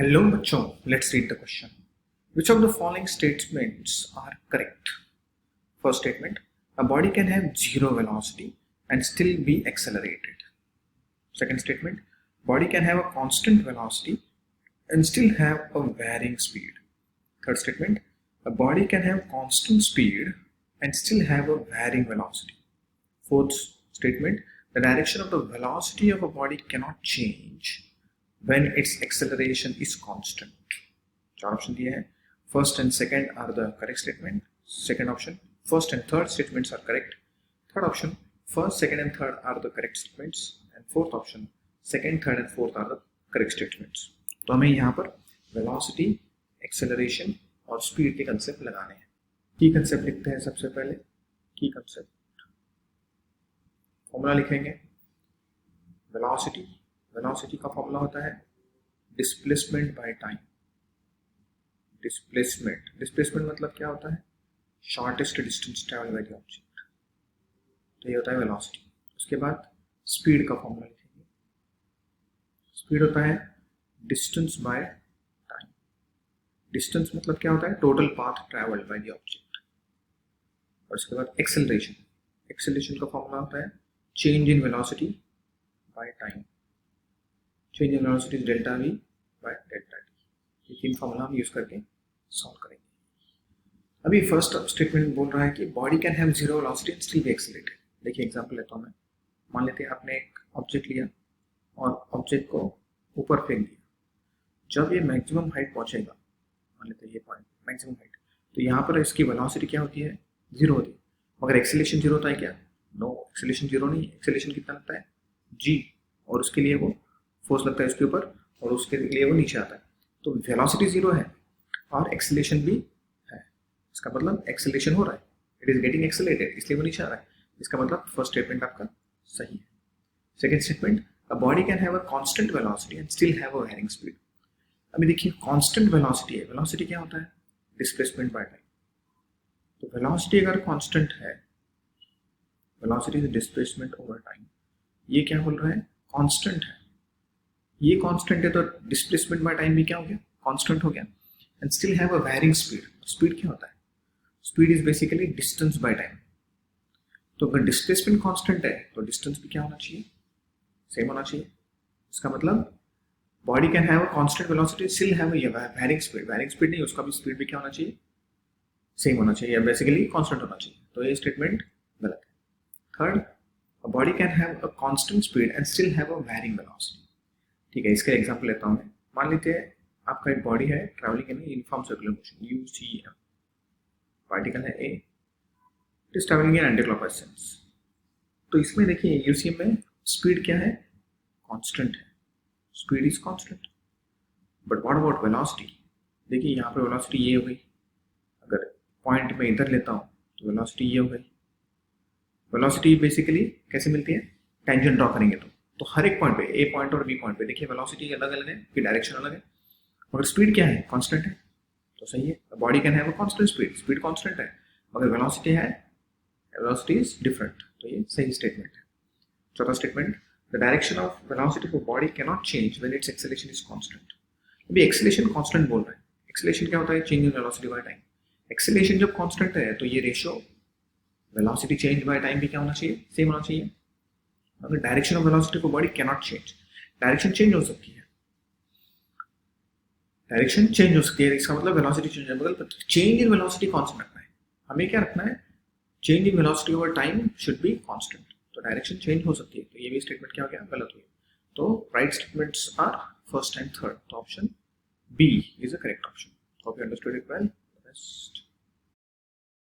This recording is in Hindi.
Hello बच्चों, let's read the question. Which of the following statements are correct? First statement, a body can have zero velocity and still be accelerated. Second statement, body can have a constant velocity and still have a varying speed. Third statement, a body can have constant speed and still have a varying velocity. Fourth statement, the direction of the velocity of a body cannot change when its acceleration is constant. चार ऑप्शन दिए हैं. First and second are the correct statement. Second option, first and third statements are correct. Third option, first, second and third are the correct statements. And fourth option, second, third and fourth are the correct statements. तो हमें यहाँ पर velocity, acceleration और speed के concept लगाने हैं. की concept लिखते हैं सबसे पहले. की concept फॉर्मूला लिखेंगे. वेलोसिटी का फॉर्मूला होता है डिस्प्लेसमेंट बाय टाइम. डिस्प्लेसमेंट मतलब क्या होता है? Shortest distance travel by the object. तो ये होता है वेलोसिटी. उसके बाद स्पीड का फॉर्मूला लिखेंगे. स्पीड होता है डिस्टेंस बाय टाइम. डिस्टेंस मतलब क्या होता है? Total path travelled by the object. और उसके बाद एक्सेलरेशन का फॉर्मूला होता है change in velocity by time. Change in velocity is delta we by delta T. ये तीन फॉर्मूला हम यूज करके सॉल्व करेंगे. अभी फर्स्ट स्टेटमेंट बोल रहा है कि body can have zero velocity and still be accelerated. देखिए एग्जांपल लेता हूँ मैं. मान लेते हैं आपने एक ऑब्जेक्ट लिया और ऑब्जेक्ट को ऊपर फेंक दिया. जब ये मैक्सिमम हाइट पहुंचेगा, मान लेते हैं ये पॉइंट मैक्सिमम हाइट, तो यहाँ पर इसकी वेलोसिटी क्या होती है? जीरो होती है. मगर एक्सेलरेशन जीरो होता है क्या? नो, एक्सेलरेशन जीरो नहीं. एक्सेलरेशन कितना लगता है? जी. और उसके लिए वो फोर्स लगता है इसके ऊपर और उसके लिए वो नीचे आता है. तो वेलोसिटी जीरो है और एक्सेलरेशन भी है. इसका मतलब एक्सेलरेशन हो रहा है, इट इज गेटिंग एक्सेलरेटेड, इसलिए वो नीचे आ रहा है. इसका मतलब फर्स्ट स्टेटमेंट आपका सही है. Second statement, a body can have a constant velocity and still have a varying speed. अभी देखिए कांस्टेंट वेलोसिटी है. वेलोसिटी क्या होता है? Displacement by time. तो वेलोसिटी अगर कांस्टेंट है, velocity is displacement over time. ये क्या बोल रहा है? कांस्टेंट है. ये कांस्टेंट है तो डिस्प्लेसमेंट बाय टाइम भी क्या हो गया? कांस्टेंट हो गया. And still have a varying speed. Speed क्या होता है? Speed is basically distance by time. तो अगर डिस्प्लेसमेंट कांस्टेंट है तो डिस्टेंस भी क्या होना चाहिए? सेम होना चाहिए. इसका मतलब body can have a constant velocity still have a varying speed. Varying speed नहीं, उसका भी स्पीड भी क्या होना चाहिए? सेम होना चाहिए, बेसिकली कांस्टेंट होना चाहिए. तो ये स्टेटमेंट गलत है. Third, a body can have a constant speed and still have a varying velocity. ठीक है, इसका एग्जांपल लेता हूं मैं. मान लीजिए आपका एक बॉडी है travelling in uniform circular motion UCM. Particle है A, it is travelling in anti clockwise sense. तो इसमें देखिए यूसीएम में स्पीड क्या है? कांस्टेंट है. Speed is constant. But what about velocity? देखिए यहाँ पे वेलोसिटी ये हो गई. अगर पॉइंट में इधर लेता हूँ तो वेलोसिटी ये हो गई. वेलोसिटी बेसिकली कैसे मिलती है? टेंजेंट ड्रॉ करेंगे तो हर एक पॉइंट पे, ए पॉइंट और बी पॉइंट पे देखिए वेलोसिटी अलग अलग है, कि डायरेक्शन अलग है, मगर स्पीड क्या है? कांस्टेंट है. तो सही है. Body can have a constant speed. Speed constant है मगर वेलोसिटी है, वेलोसिटी इज डिफरेंट. तो ये सही स्टेटमेंट है. चौथा statement, the direction of velocity of body can not change when it's acceleration is constant. अभी एक्सेलरेशन कांस्टेंट बोल रहा है. एक्सेलरेशन क्या होता है? Change in velocity by time. Acceleration जब कांस्टेंट है तो ये ratio velocity change by time भी क्या होना चाहिए? सेम होना चाहिए. अगर direction of velocity of body can not change. Direction change हो सकती है, डायरेक्शन चेंज हो सकती है, इसका मतलब वेलोसिटी चेंज है, मतलब चेंज इन वेलोसिटी कांस्टेंट रखना है. हमें क्या रखना है? Change in velocity over time should be constant. तो डायरेक्शन चेंज हो सकती है. तो ये भी स्टेटमेंट क्या हो गया? गलत हुई. तो right statements are first and third. तो option B is a correct option. Hope you understood it well. Best.